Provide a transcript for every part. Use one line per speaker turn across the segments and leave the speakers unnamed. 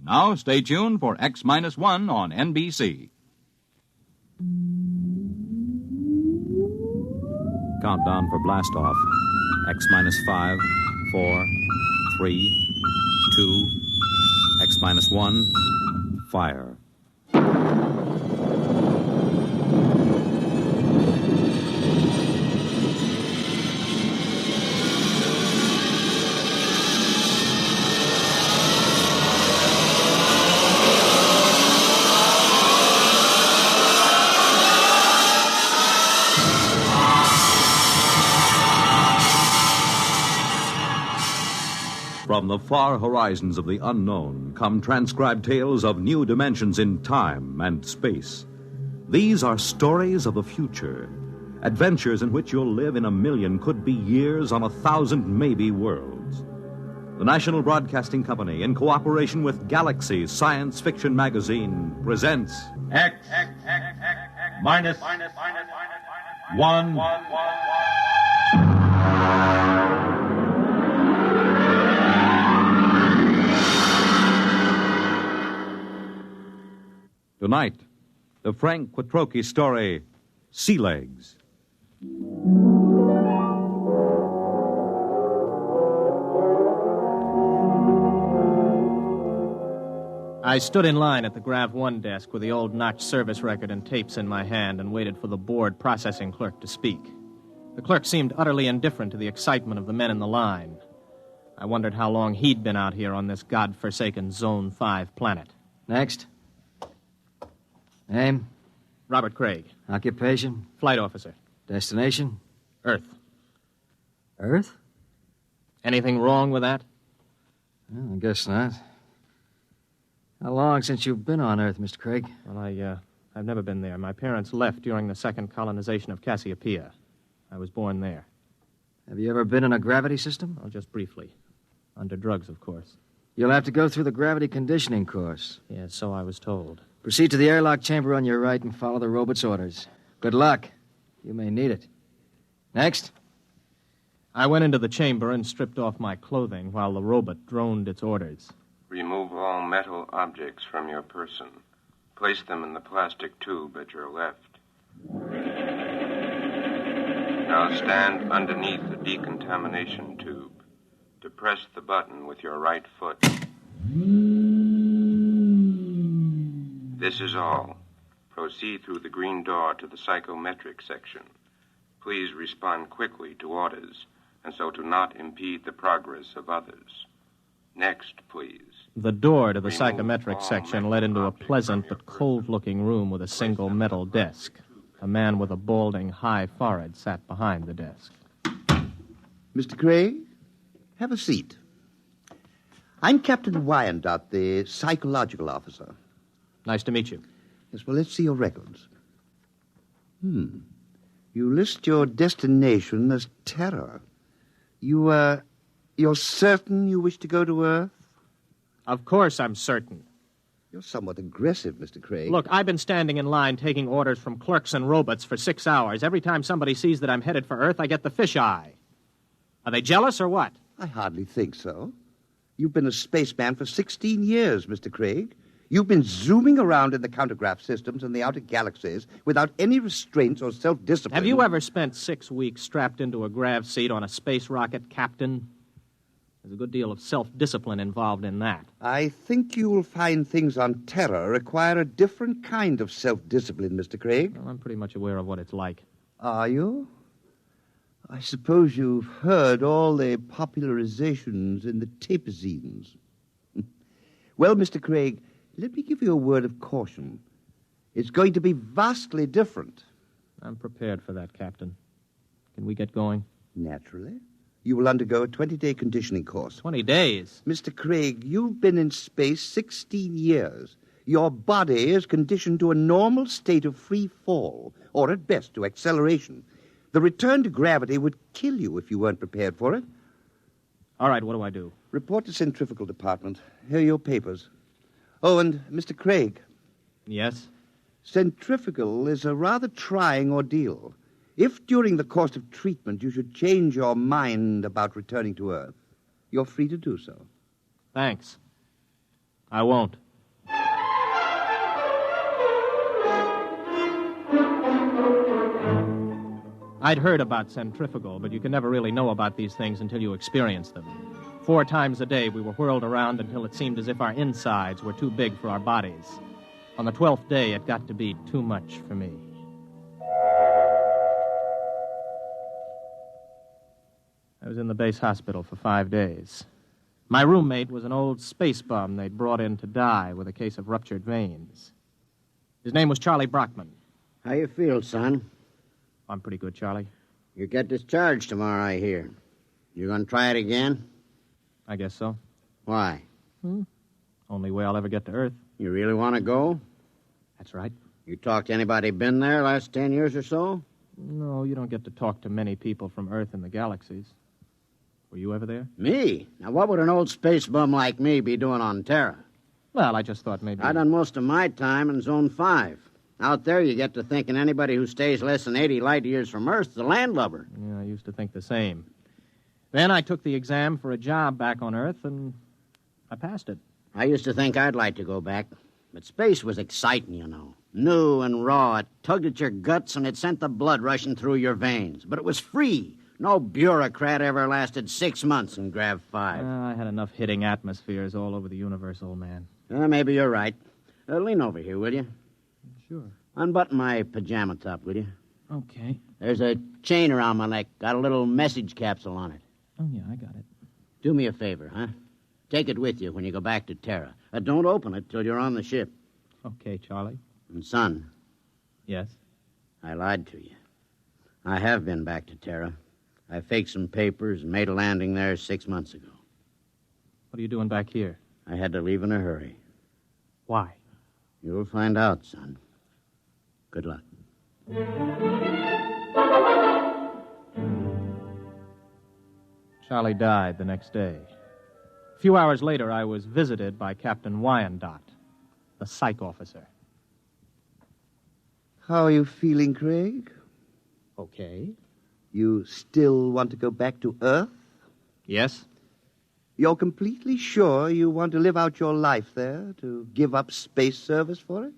Now, stay tuned for X-1 on NBC.
Countdown for blastoff. X-5, 4, 3, 2, X-1, fire. From the far horizons of the unknown come transcribed tales of new dimensions in time and space. These are stories of the future, adventures in which you'll live in 1,000,000, could be years, on 1,000 maybe worlds. The National Broadcasting Company, in cooperation with Galaxy Science Fiction Magazine, presents
X minus 1.
Tonight, the Frank Quattrocchi story, Sea Legs.
I stood in line at the Grav 1 desk with the old notch service record and tapes in my hand and waited for the board processing clerk to speak. The clerk seemed utterly indifferent to the excitement of the men in the line. I wondered how long he'd been out here on this godforsaken Zone 5 planet.
Next. Name?
Robert Craig.
Occupation?
Flight officer.
Destination?
Earth.
Earth?
Anything wrong with that?
Well, I guess not. How long since you've been on Earth, Mr. Craig?
Well, I've never been there. My parents left during the second colonization of Cassiopeia. I was born there.
Have you ever been in a gravity system?
Oh, just briefly. Under drugs, of course.
You'll have to go through the gravity conditioning course.
Yes, so I was told.
Proceed to the airlock chamber on your right and follow the robot's orders. Good luck. You may need it. Next.
I went into the chamber and stripped off my clothing while the robot droned its orders.
Remove all metal objects from your person. Place them in the plastic tube at your left. Now stand underneath the decontamination tube. Depress the button with your right foot. This is all. Proceed through the green door to the psychometric section. Please respond quickly to orders, and so to not impede the progress of others. Next, please.
The door to the psychometric section led into a pleasant but cold-looking room with a single metal desk. A man with a balding, high forehead sat behind the desk.
Mr. Craig, have a seat. I'm Captain Wyandotte, the psychological officer.
Nice to meet you.
Yes, well, let's see your records. You list your destination as Terror. You're certain you wish to go to Earth?
Of course I'm certain.
You're somewhat aggressive, Mr. Craig.
Look, I've been standing in line taking orders from clerks and robots for 6 hours. Every time somebody sees that I'm headed for Earth, I get the fisheye. Are they jealous or what?
I hardly think so. You've been a spaceman for 16 years, Mr. Craig. You've been zooming around in the countergraph systems in the outer galaxies without any restraints or self-discipline.
Have you ever spent 6 weeks strapped into a grav seat on a space rocket, Captain? There's a good deal of self-discipline involved in that.
I think you will find things on Terror require a different kind of self-discipline, Mr. Craig.
Well, I'm pretty much aware of what it's like.
Are you? I suppose you've heard all the popularizations in the tapezines. Well, Mr. Craig, let me give you a word of caution. It's going to be vastly different.
I'm prepared for that, Captain. Can we get going?
Naturally. You will undergo a 20-day conditioning course.
20 days?
Mr. Craig, you've been in space 16 years. Your body is conditioned to a normal state of free fall, or at best to acceleration. The return to gravity would kill you if you weren't prepared for it.
All right, what do I do?
Report to Centrifugal Department. Here are your papers. Oh, and Mr. Craig.
Yes?
Centrifugal is a rather trying ordeal. If during the course of treatment you should change your mind about returning to Earth, you're free to do so.
Thanks. I won't. I'd heard about centrifugal, but you can never really know about these things until you experience them. 4 times a day, we were whirled around until it seemed as if our insides were too big for our bodies. On the 12th day, it got to be too much for me. I was in the base hospital for 5 days. My roommate was an old space bum they'd brought in to die with a case of ruptured veins. His name was Charlie Brockman.
How you feel, son?
I'm pretty good, Charlie.
You get discharged tomorrow, I hear. You gonna try it again?
I guess so.
Why?
Only way I'll ever get to Earth.
You really want to go?
That's right.
You talked to anybody been there last 10 years or so?
No, you don't get to talk to many people from Earth and the galaxies. Were you ever there?
Me? Now, what would an old space bum like me be doing on Terra?
Well, I just thought maybe...
I done most of my time in Zone 5. Out there, you get to thinking anybody who stays less than 80 light years from Earth is a landlubber.
Yeah, I used to think the same. Then I took the exam for a job back on Earth, and I passed it.
I used to think I'd like to go back. But space was exciting, you know. New and raw. It tugged at your guts, and it sent the blood rushing through your veins. But it was free. No bureaucrat ever lasted 6 months in Grav 5.
I had enough hitting atmospheres all over the universe, old man.
Maybe you're right. Lean over here, will you?
Sure.
Unbutton my pajama top, will you?
Okay.
There's a chain around my neck. Got a little message capsule on it.
Oh, yeah, I got it.
Do me a favor, huh? Take it with you when you go back to Terra. Don't open it till you're on the ship.
Okay, Charlie.
And, son.
Yes?
I lied to you. I have been back to Terra. I faked some papers and made a landing there 6 months ago.
What are you doing back here?
I had to leave in a hurry.
Why?
You'll find out, son. Good luck.
Charlie died the next day. A few hours later, I was visited by Captain Wyandotte, the psych officer.
How are you feeling, Craig?
Okay.
You still want to go back to Earth?
Yes?
You're completely sure you want to live out your life there, to give up space service for it?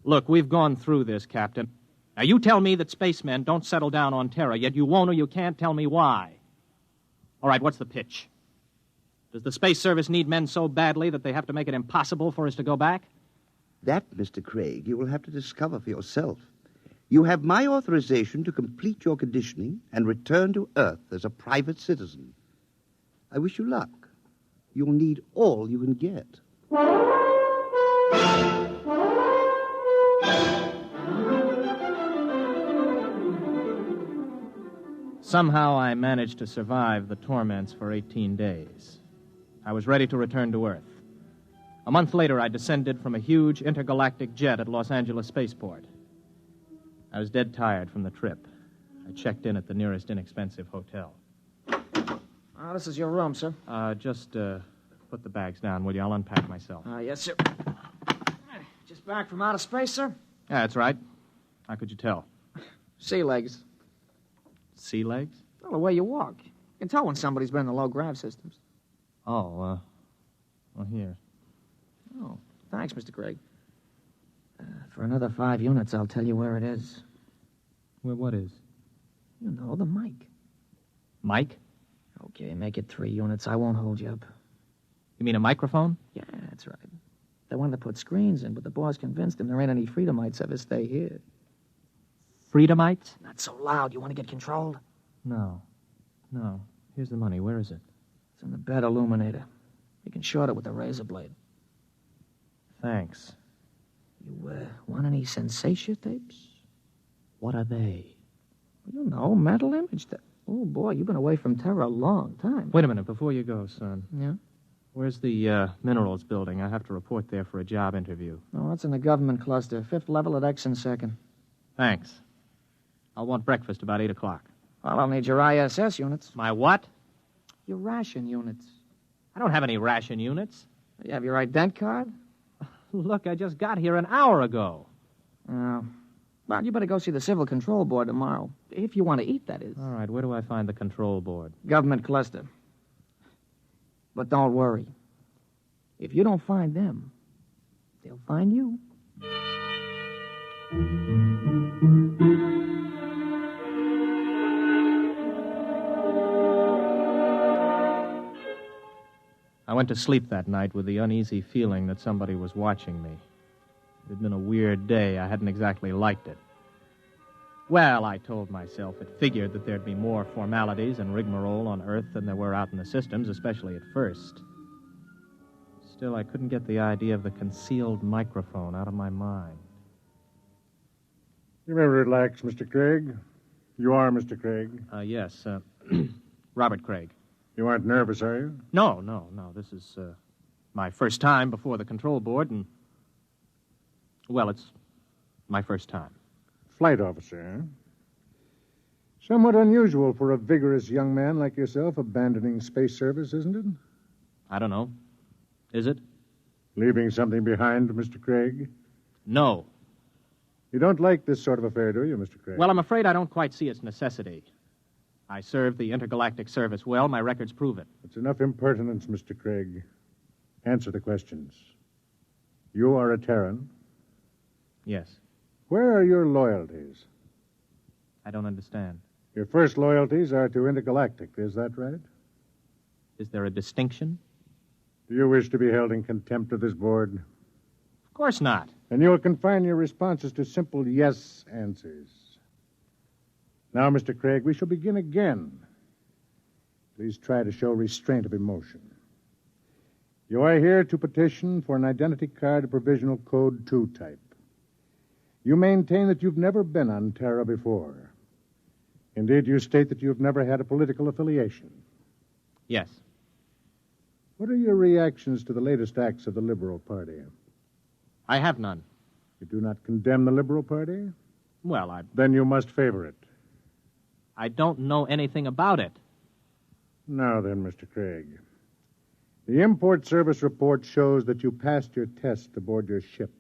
Look, we've gone through this, Captain. Now, you tell me that spacemen don't settle down on Terra, yet you won't or you can't tell me why. All right, what's the pitch? Does the Space Service need men so badly that they have to make it impossible for us to go back?
That, Mr. Craig, you will have to discover for yourself. You have my authorization to complete your conditioning and return to Earth as a private citizen. I wish you luck. You'll need all you can get.
Somehow I managed to survive the torments for 18 days. I was ready to return to Earth. A month later, I descended from a huge intergalactic jet at Los Angeles Spaceport. I was dead tired from the trip. I checked in at the nearest inexpensive hotel.
This is your room, sir.
Just put the bags down, will you? I'll unpack myself.
Yes, sir. Just back from outer space, sir?
Yeah, that's right. How could you tell?
Sea legs.
Sea legs?
Well, the way you walk. You can tell when somebody's been in the low-grav systems.
Oh, well, here.
Oh, thanks, Mr. Craig. For another 5 units, I'll tell you where it is.
Where what is?
You know, the mic.
Mike?
Okay, make it 3 units. I won't hold you up.
You mean a microphone?
Yeah, that's right. They wanted to put screens in, but the boss convinced him there ain't any Freedomites ever stay here.
Freedomites?
Not so loud. You want to get controlled?
No. Here's the money. Where is it?
It's in the bed illuminator. You can short it with a razor blade.
Thanks.
You, want any sensation tapes?
What are they?
You know, mental image. Oh, boy, you've been away from Terra a long time.
Wait a minute, before you go, son.
Yeah?
Where's the minerals building? I have to report there for a job interview.
Oh, that's in the government cluster. 5th level at X and 2nd.
Thanks. I'll want breakfast about 8 o'clock.
Well, I'll need your ISS units.
My what?
Your ration units.
I don't have any ration units.
You have your ident card?
Look, I just got here an hour ago.
Oh. Well, you better go see the Civil Control Board tomorrow. If you want to eat, that is.
All right, where do I find the control board?
Government cluster. But don't worry.
If you don't find them, they'll find you.
I went to sleep that night with the uneasy feeling that somebody was watching me. It had been a weird day. I hadn't exactly liked it. Well, I told myself it figured that there'd be more formalities and rigmarole on Earth than there were out in the systems, especially at first. Still, I couldn't get the idea of the concealed microphone out of my mind.
You may relax, Mr. Craig. You are Mr. Craig.
Yes, Robert Craig.
You aren't nervous, are you?
No. This is my first time before the control board, and, well, it's my first time.
Flight officer, huh? Somewhat unusual for a vigorous young man like yourself abandoning space service, isn't it?
I don't know. Is it?
Leaving something behind, Mr. Craig?
No.
You don't like this sort of affair, do you, Mr. Craig?
Well, I'm afraid I don't quite see its necessity. I served the intergalactic service well. My records prove it.
It's enough impertinence, Mr. Craig. Answer the questions. You are a Terran?
Yes.
Where are your loyalties?
I don't understand.
Your first loyalties are to intergalactic, is that right?
Is there a distinction?
Do you wish to be held in contempt of this board?
Of course not.
And you will confine your responses to simple yes answers. Now, Mr. Craig, we shall begin again. Please try to show restraint of emotion. You are here to petition for an identity card of provisional code 2 type. You maintain that you've never been on Terra before. Indeed, you state that you've never had a political affiliation.
Yes.
What are your reactions to the latest acts of the Liberal Party?
I have none.
You do not condemn the Liberal Party?
Well,
Then you must favor it.
I don't know anything about it.
Now then, Mr. Craig. The import service report shows that you passed your test aboard your ship.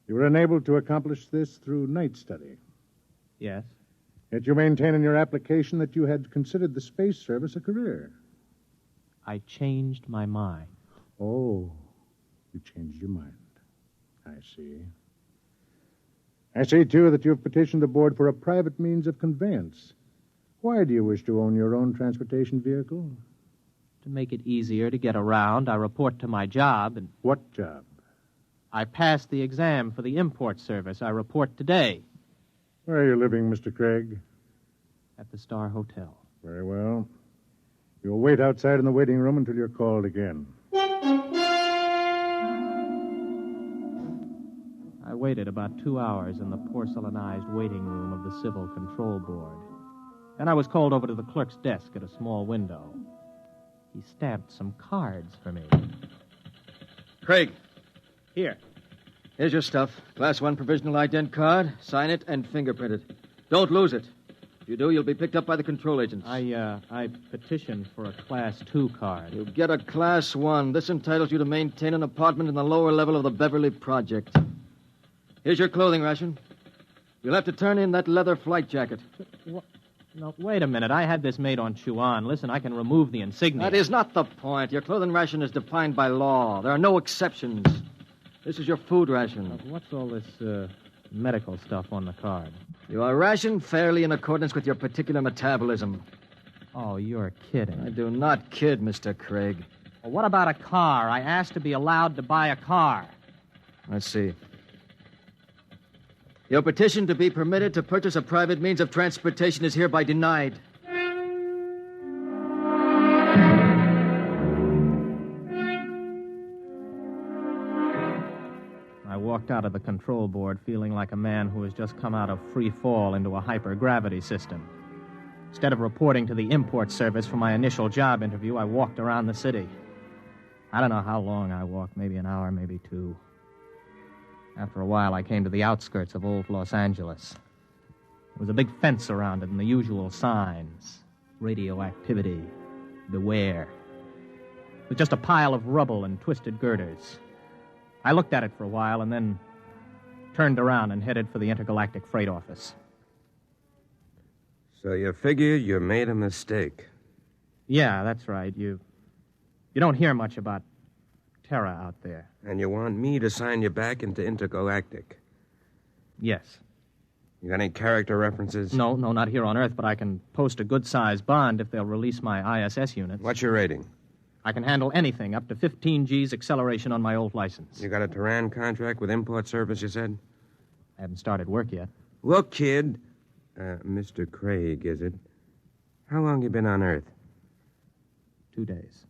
You were enabled to accomplish this through night study.
Yes.
Yet you maintain in your application that you had considered the space service a career.
I changed my mind.
Oh, you changed your mind. I see. I see, too, that you've petitioned the board for a private means of conveyance. Why do you wish to own your own transportation vehicle?
To make it easier to get around, I report to my job and...
What job?
I passed the exam for the import service. I report today.
Where are you living, Mr. Craig?
At the Star Hotel.
Very well. You'll wait outside in the waiting room until you're called again.
I waited about 2 hours in the porcelainized waiting room of the Civil Control Board. Then I was called over to the clerk's desk at a small window. He stamped some cards for me.
Craig.
Here.
Here's your stuff. Class 1 provisional ident card. Sign it and fingerprint it. Don't lose it. If you do, you'll be picked up by the control agents.
I petitioned for a Class 2 card.
You'll get a Class 1. This entitles you to maintain an apartment in the lower level of the Beverly Project. Here's your clothing ration. You'll have to turn in that leather flight jacket.
No, wait a minute. I had this made on Chuan. Listen, I can remove the insignia.
That is not the point. Your clothing ration is defined by law. There are no exceptions. This is your food ration.
What's all this medical stuff on the card?
You are rationed fairly in accordance with your particular metabolism.
Oh, you're kidding.
I do not kid, Mr. Craig.
Well, what about a car? I asked to be allowed to buy a car.
Let's see. Your petition to be permitted to purchase a private means of transportation is hereby denied.
I walked out of the control board feeling like a man who has just come out of free fall into a hypergravity system. Instead of reporting to the import service for my initial job interview, I walked around the city. I don't know how long I walked, maybe an hour, maybe 2. After a while, I came to the outskirts of old Los Angeles. There was a big fence around it and the usual signs. Radioactivity. Beware. It was just a pile of rubble and twisted girders. I looked at it for a while and then turned around and headed for the intergalactic freight office.
So you figure you made a mistake?
Yeah, that's right. You don't hear much about terror out there.
And you want me to sign you back into Intergalactic?
Yes.
You got any character references?
No, not here on Earth, but I can post a good-sized bond if they'll release my ISS units.
What's your rating?
I can handle anything up to 15 G's acceleration on my old license.
You got a Tehran contract with import service, you said?
I haven't started work yet.
Look, kid. Mr. Craig, is it? How long you been on Earth?
2 days.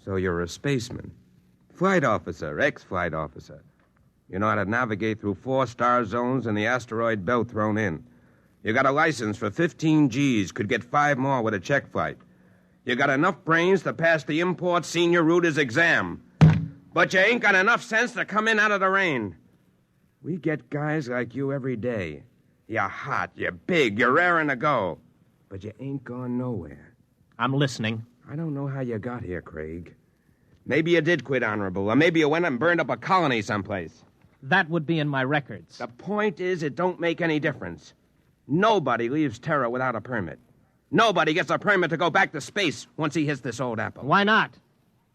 So you're a spaceman. Flight officer, ex-flight officer. You know how to navigate through 4-star zones and the asteroid belt thrown in. You got a license for 15 G's, could get 5 more with a check flight. You got enough brains to pass the import senior rooters exam. But you ain't got enough sense to come in out of the rain. We get guys like you every day. You're hot, you're big, you're raring to go. But you ain't gone nowhere.
I'm listening.
I don't know how you got here, Craig. Maybe you did quit honorable, or maybe you went and burned up a colony someplace.
That would be in my records.
The point is, it don't make any difference. Nobody leaves Terra without a permit. Nobody gets a permit to go back to space once he hits this old apple.
Why not?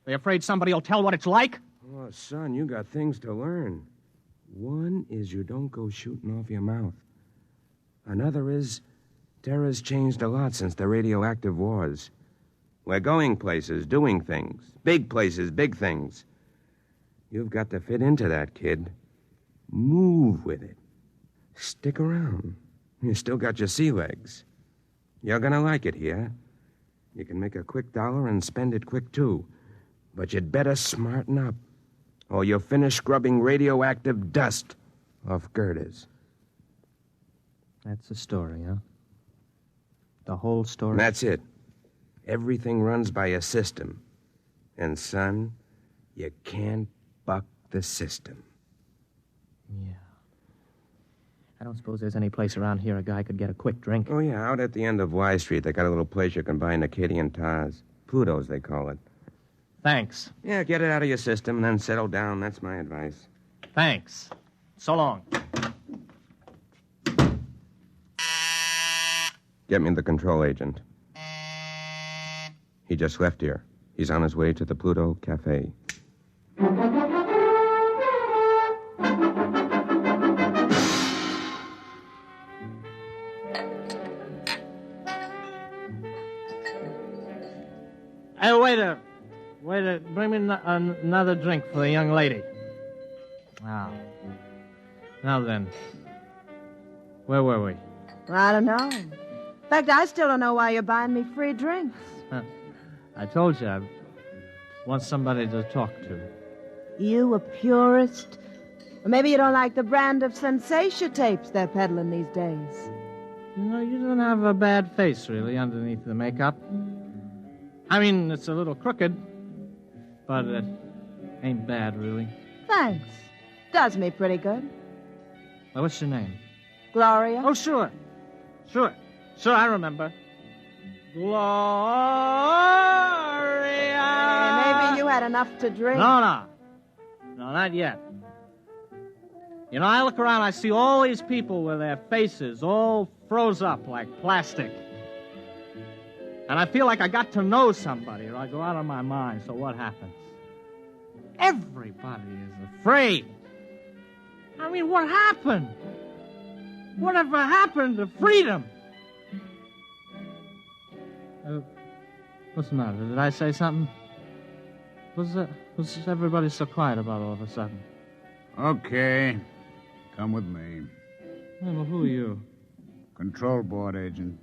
They afraid somebody will tell what it's like?
Oh, son, you got things to learn. One is you don't go shooting off your mouth. Another is Terra's changed a lot since the radioactive wars. We're going places, doing things. Big places, big things. You've got to fit into that, kid. Move with it. Stick around. You still got your sea legs. You're gonna like it here. You can make a quick dollar and spend it quick, too. But you'd better smarten up, or you'll finish scrubbing radioactive dust off girders.
That's the story, huh? The whole story?
That's it. Everything runs by a system. And, son, you can't buck the system.
Yeah. I don't suppose there's any place around here a guy could get a quick drink.
Oh, yeah, out at the end of Y Street, they got a little place you can buy Acadian tars. Pluto's, they call it.
Thanks.
Yeah, get it out of your system and then settle down. That's my advice.
Thanks. So long.
Get me the control agent. He just left here. He's on his way to the Pluto Cafe.
Hey, waiter, bring me another drink for the young lady. Now then, where were we?
I don't know. In fact, I still don't know why you're buying me free drinks.
I told you I want somebody to talk to.
You a purist? Or maybe you don't like the brand of sensation tapes they're peddling these days.
You know, you don't have a bad face, really, underneath the makeup. I mean, it's a little crooked, but it ain't bad, really.
Thanks. Does me pretty good.
Well, what's your name?
Gloria?
Oh, sure, I remember. Gloria!
Maybe you had enough to drink.
No, not yet. You know, I look around, I see all these people with their faces all froze up like plastic. And I feel like I got to know somebody, or I go out of my mind. So what happens? Everybody is afraid. I mean, what happened? Whatever happened to freedom? What's the matter? Did I say something? What's everybody so quiet about all of a sudden?
Okay. Come with me.
Hey, well, who are you?
Control board agent.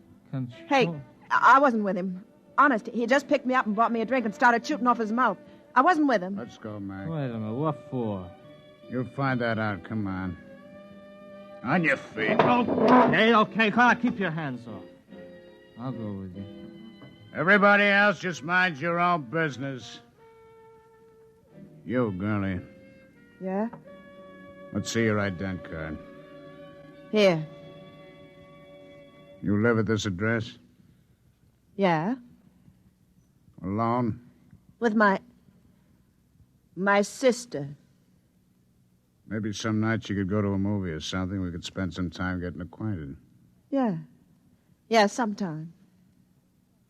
Hey, I wasn't with him. Honest, he just picked me up and bought me a drink and started shooting off his mouth. I wasn't with him.
Let's go, Mac.
Wait a minute, what for?
You'll find that out. Come on. On your feet.
Okay, come on, keep your hands off. I'll go with you.
Everybody else just mind your own business. You, girlie.
Yeah?
Let's see your ident card.
Here.
You live at this address?
Yeah?
Alone?
With my sister.
Maybe some nights you could go to a movie or something. We could spend some time getting acquainted.
Yeah. Yeah, sometime.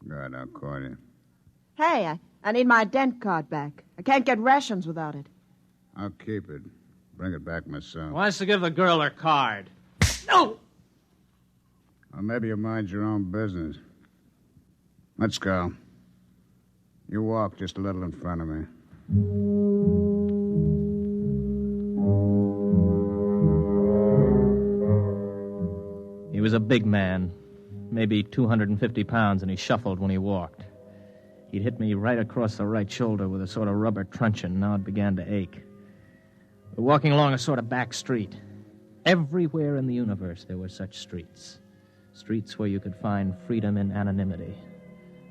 Good, I'll call you.
Hey, I need my dent card back. I can't get rations without it.
I'll keep it. Bring it back myself.
Wants to give the girl her card. No!
Well, maybe you mind your own business. Let's go. You walk just a little in front of me.
He was a big man, maybe 250 pounds, and he shuffled when he walked. He'd hit me right across the right shoulder with a sort of rubber truncheon. Now it began to ache. We're walking along a sort of back street. Everywhere in the universe there were such streets. Streets where you could find freedom in anonymity,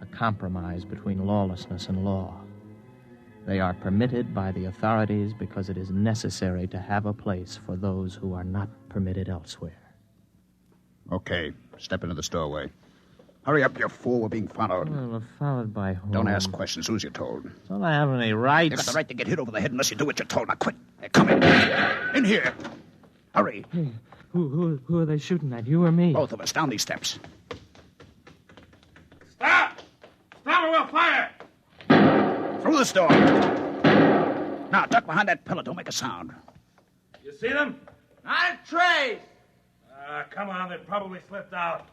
a compromise between lawlessness and law. They are permitted by the authorities because it is necessary to have a place for those who are not permitted elsewhere.
Okay, step into the doorway. Hurry up, you fool. We're being followed.
Well, we're followed by whom?
Don't ask questions. Who's you told?
Don't I have any rights?
You got the right to get hit over the head unless you do what you're told. Now quit. Hey, come in. In here. Hurry.
Hey, who are they shooting at, you or me?
Both of us. Down these steps.
Stop! Stop or we'll fire!
Through this door. Now, duck behind that pillar. Don't make a sound.
You see them?
Not a trace.
Come on. They probably slipped out.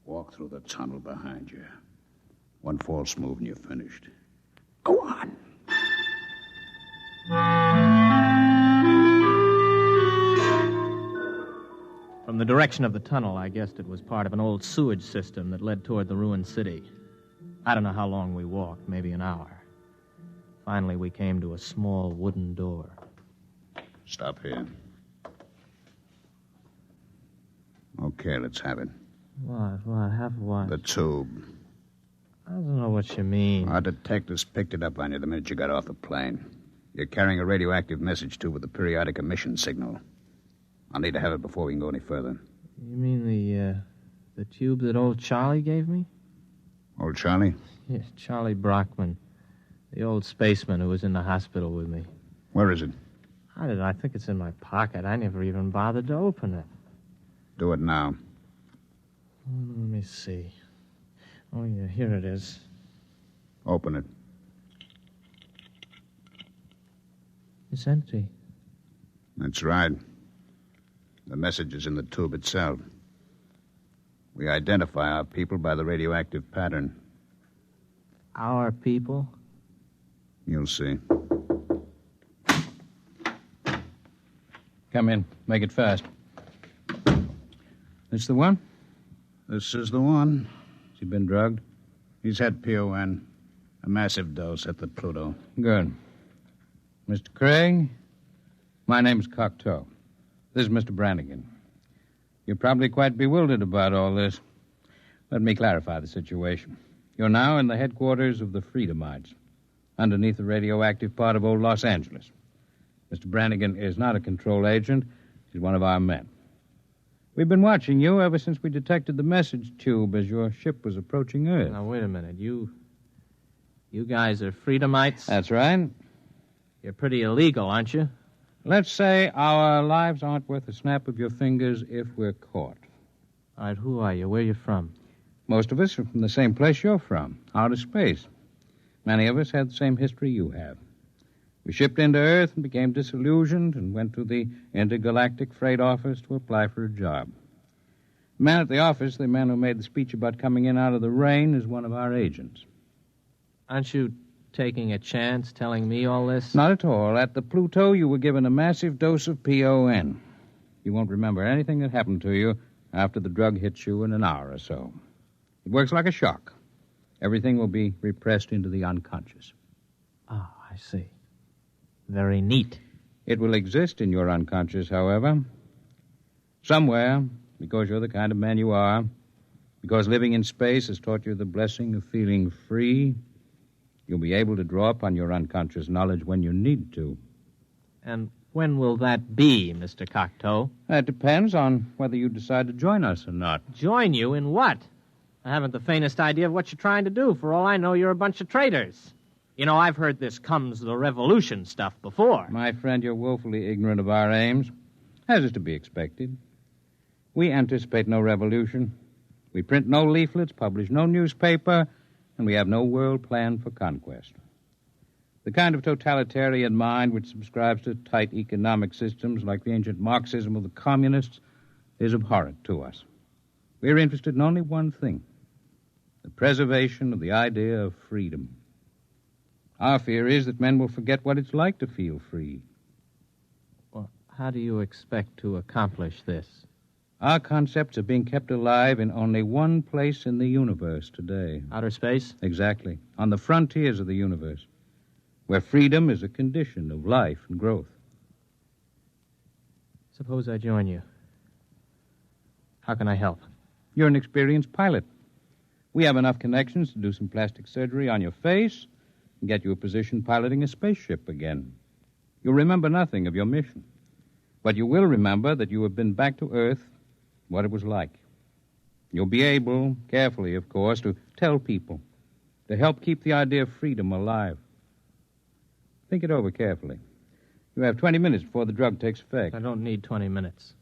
Walk through the tunnel behind you. One false move and you're finished. Go on.
From the direction of the tunnel, I guessed it was part of an old sewage system that led toward the ruined city. I don't know how long we walked, maybe an hour. Finally, we came to a small wooden door.
Stop here. Okay, let's have it.
What? Have what?
The tube.
I don't know what you mean.
Our detectives picked it up on you the minute you got off the plane. You're carrying a radioactive message tube with a periodic emission signal. I'll need to have it before we can go any further.
You mean the tube that old Charlie gave me?
Old Charlie?
Yeah, Charlie Brockman. The old spaceman who was in the hospital with me.
Where is it?
I think it's in my pocket. I never even bothered to open it.
Do it now.
Let me see. Oh, yeah, here it is.
Open it.
It's empty.
That's right. The message is in the tube itself. We identify our people by the radioactive pattern.
Our people?
You'll see.
Come in. Make it fast. This the one?
This is the one.
Has he been drugged?
He's had PON. A massive dose at the Pluto.
Good. Mr. Craig, my name's Cocteau. This is Mr. Brannigan. You're probably quite bewildered about all this. Let me clarify the situation. You're now in the headquarters of the Freedomites, underneath the radioactive part of old Los Angeles. Mr. Brannigan is not a control agent. He's one of our men. We've been watching you ever since we detected the message tube as your ship was approaching Earth.
Now, wait a minute. You guys are Freedomites?
That's right.
You're pretty illegal, aren't you?
Let's say our lives aren't worth a snap of your fingers if we're caught.
All right, who are you? Where are you from?
Most of us are from the same place you're from, outer space. Many of us had the same history you have. We shipped into Earth and became disillusioned and went to the intergalactic freight office to apply for a job. The man at the office, the man who made the speech about coming in out of the rain, is one of our agents.
Aren't you taking a chance telling me all this?
Not at all. At the Pluto, you were given a massive dose of PON. You won't remember anything that happened to you after the drug hits you in an hour or so. It works like a shock. Everything will be repressed into the unconscious.
Oh, I see. Very neat.
It will exist in your unconscious, however. Somewhere, because you're the kind of man you are, because living in space has taught you the blessing of feeling free, you'll be able to draw upon your unconscious knowledge when you need to.
And when will that be, Mr. Cocteau?
That depends on whether you decide to join us or not.
Join you in what? I haven't the faintest idea of what you're trying to do. For all I know, you're a bunch of traitors. You know, I've heard this comes the revolution stuff before.
My friend, you're woefully ignorant of our aims, as is to be expected. We anticipate no revolution. We print no leaflets, publish no newspaper, and we have no world plan for conquest. The kind of totalitarian mind which subscribes to tight economic systems like the ancient Marxism of the communists is abhorrent to us. We're interested in only one thing, the preservation of the idea of freedom. Our fear is that men will forget what it's like to feel free.
Well, how do you expect to accomplish this?
Our concepts are being kept alive in only one place in the universe today.
Outer space?
Exactly. On the frontiers of the universe, where freedom is a condition of life and growth.
Suppose I join you. How can I help?
You're an experienced pilot. We have enough connections to do some plastic surgery on your face and get you a position piloting a spaceship again. You'll remember nothing of your mission, but you will remember that you have been back to Earth, what it was like. You'll be able, carefully, of course, to tell people, to help keep the idea of freedom alive. Think it over carefully. You have 20 minutes before the drug takes effect.
I don't need 20 minutes.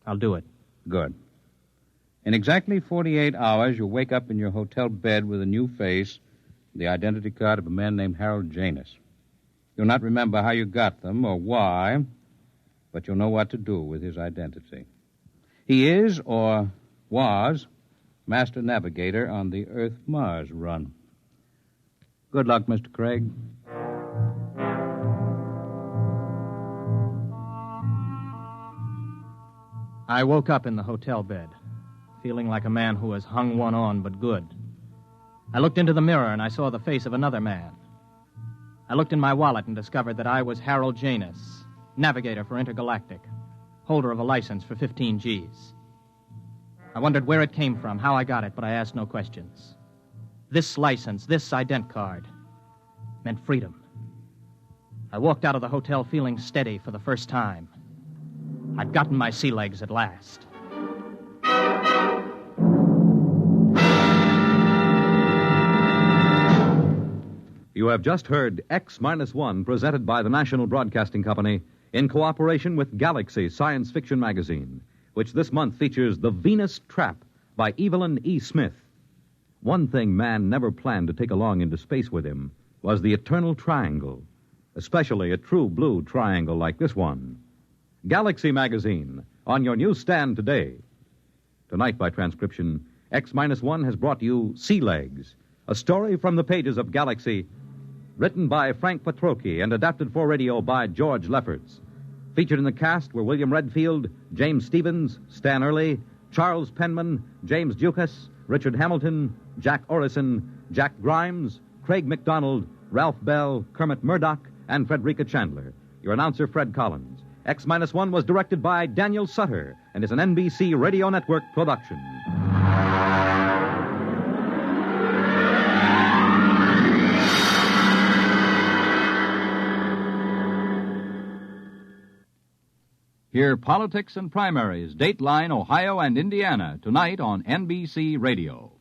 I'll do it.
Good. In exactly 48 hours, you'll wake up in your hotel bed with a new face, the identity card of a man named Harold Janus. You'll not remember how you got them or why, but you'll know what to do with his identity. He is, or was, master navigator on the Earth-Mars run. Good luck, Mr. Craig.
I woke up in the hotel bed, feeling like a man who has hung one on but good. I looked into the mirror and I saw the face of another man. I looked in my wallet and discovered that I was Harold Janus, navigator for Intergalactic, holder of a license for 15 Gs. I wondered where it came from, how I got it, but I asked no questions. This license, this ident card, meant freedom. I walked out of the hotel feeling steady for the first time. I'd gotten my sea legs at last.
You have just heard X-1, presented by the National Broadcasting Company in cooperation with Galaxy Science Fiction Magazine, which this month features The Venus Trap by Evelyn E. Smith. One thing man never planned to take along into space with him was the eternal triangle, especially a true blue triangle like this one. Galaxy Magazine, on your newsstand today. Tonight, by transcription, X-1 has brought you Sea Legs, a story from the pages of Galaxy, written by Frank Petrocchi and adapted for radio by George Lefferts. Featured in the cast were William Redfield, James Stevens, Stan Early, Charles Penman, James Dukas, Richard Hamilton, Jack Orison, Jack Grimes, Craig McDonald, Ralph Bell, Kermit Murdoch, and Frederica Chandler. Your announcer, Fred Collins. X-1 was directed by Daniel Sutter and is an NBC Radio Network production.
Hear Politics and Primaries, Dateline, Ohio, and Indiana tonight on NBC Radio.